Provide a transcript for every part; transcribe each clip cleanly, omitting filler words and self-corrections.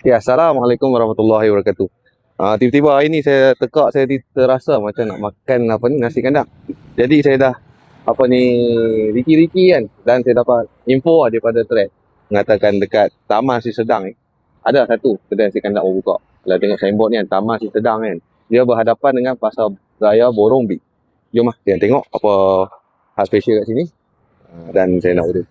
Ya, Assalamualaikum warahmatullahi wabarakatuh. Tiba-tiba hari ni saya tekak, saya terasa macam nak makan apa ni, nasi kandang. Jadi saya dah apa ni, riki-riki kan, dan saya dapat info daripada thread mengatakan dekat Taman Sri Sedang ni ada satu kedai nasi kandang baru buka. Kalau tengok signboard ni kan, Taman Sri Sedang kan, dia berhadapan dengan Pasar Raya Borong Big. Jom lah kita tengok apa hal special kat sini. Dan saya nak order.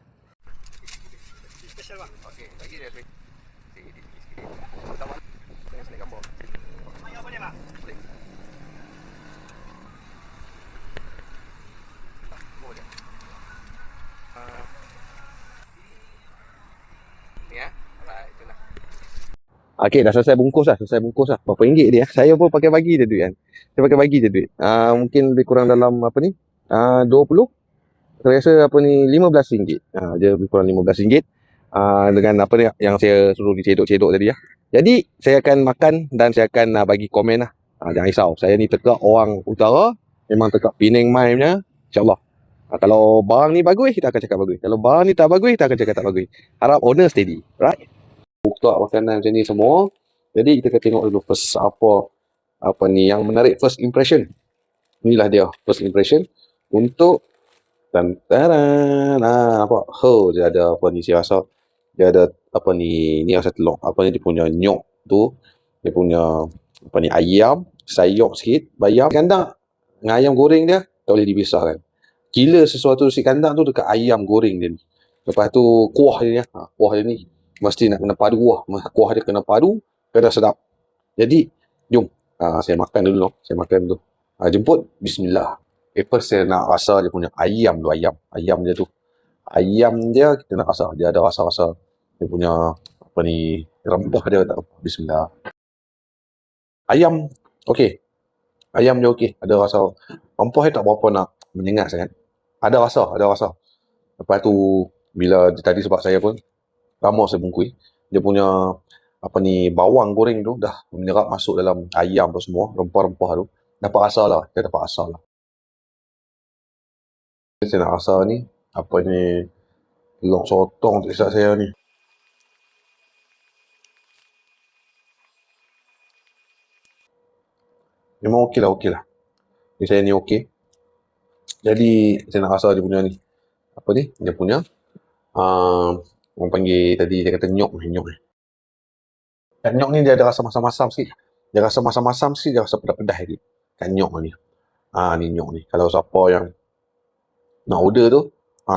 Okey, dah selesai bungkus lah. Berapa ringgit dia? Saya pun pakai bagi dia duit kan. Saya pakai bagi dia duit. Mungkin lebih kurang dalam apa ni? 20. Saya rasa apa ni, RM15. Dia lebih kurang RM15. Dengan apa ni yang saya suruh dicedok-cedok tadi ya. Jadi saya akan makan dan saya akan bagi komen lah. Jangan risau. Saya ni tekak orang utara. Memang tekak Penang Mai punya. InsyaAllah. Kalau barang ni bagus, kita akan cakap bagus. Kalau barang ni tak bagus, kita akan cakap tak bagus. Harap owner steady. Right? Buka makanan macam ni semua. Jadi kita akan tengok dulu first apa ni yang menarik, first impression. Inilah dia first impression untuk tantaran. Apa? Dia ada apa ni, saya rasa dia ada apa ni rasa telur. Apa ni dia punya nyok tu. Dia punya apa ni ayam, sayur sikit, bayam kandang dengan ayam goreng dia tak boleh dipisahkan. Gila sesuatu si kandang tu dekat ayam goreng dia ni. Lepas tu kuah dia ni, kuah dia ni mesti nak kena padu kuah dia kena padu, kena sedap. Jadi jom saya makan dulu. Jemput bismillah. First saya nak rasa dia punya ayam dia tu, ayam dia kita nak rasa dia ada rasa-rasa dia punya apa ni rempah dia tak. Bismillah. Ayam okey, ayam dia okey, ada rasa rempah dia tak berapa nak menyengat sangat, ada rasa. Lepas tu bila tadi sebab saya pun lama saya bungkus, dia punya apa ni bawang goreng tu dah menyerap masuk dalam ayam tu semua, rempah-rempah tu dapat rasa lah. Saya nak rasa ni apa ni telur sotong tak silap saya ni. Memang okey lah. Ni saya ni okey. Jadi saya nak rasa dia punya ni apa ni, dia punya orang panggil tadi dia kata nyok ni. Kan nyok ni dia ada rasa masam-masam sikit. Dia rasa pedas-pedas sikit. Kan nyok ni. Ni nyok ni. Kalau siapa yang nak order tu,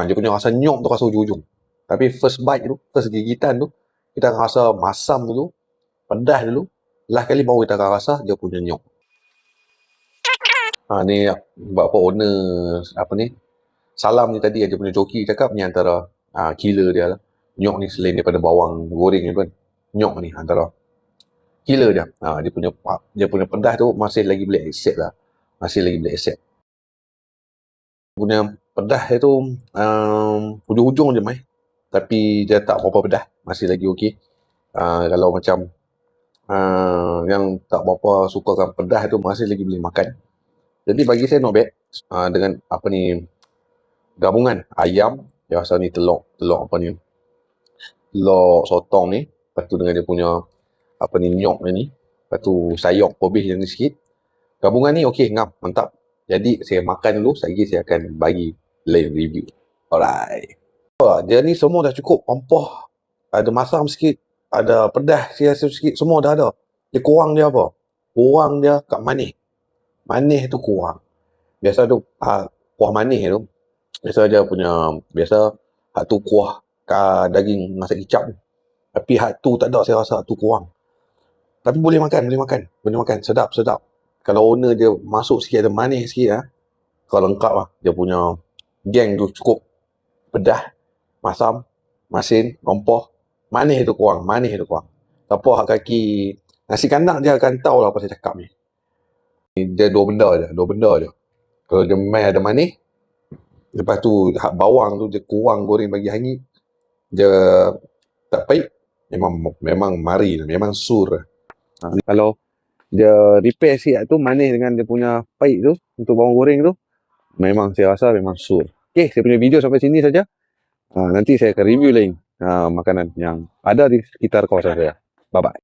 dia punya rasa nyok tu rasa ujung-ujung. Tapi first bite tu, first gigitan tu, kita akan rasa masam dulu, pedas dulu. Last kali baru kita akan rasa dia punya nyok. Ni buat apa owner apa ni Salam ni tadi dia punya joki cakap ni antara killer dia lah. Nyok ni selain daripada bawang goreng ni kan, nyok ni antara killer dia. Dia punya pedas tu masih lagi boleh accept lah. Punya pedas dia tu ujung-ujung je mai. Tapi dia tak berapa pedas, masih lagi okey. Kalau macam yang tak berapa sukakan pedas tu masih lagi boleh makan. Jadi bagi saya not bad. Dengan apa ni gabungan ayam, dia rasa ni telur apa ni, telur sotong ni, lepas tu dengan dia punya apa ni nyok ni, lepas tu sayur pobis yang ni sikit. Gabungan ni okey, ngam, mantap. Jadi saya makan dulu, lagi saya akan bagi lain review. Alright. Dia ni semua dah cukup, rempah, ada masam sikit, ada pedas sikit, semua dah ada. Dia kurang dia apa? Kurang dia kat manis. Manis tu kurang. Biasa tu kuah manis tu, biasa dia punya, biasa hak tu kuah daging masak kicap. Tapi hak tu tak ada, saya rasa hak tu kurang. Tapi boleh makan, sedap. Kalau owner dia masuk sikit, ada manis sikit kalau lengkap lah. Dia punya geng tu cukup pedas, masam, masin, rempah. Manis tu kurang. Siapa hak kaki nasi kandang dia akan tahu lah apa saya cakap ni. Dia dua benda je. Kalau dia main ada manis, lepas tu hak bawang tu dia kurang goreng bagi hangit, dia tak pahit, memang mari, memang sur. Kalau dia repair sikit tu manis dengan dia punya pahit tu untuk bawang goreng tu, memang saya rasa memang sur. Okay, saya punya video sampai sini saja. Nanti saya akan review lain makanan yang ada di sekitar kawasan saya. Bye-bye.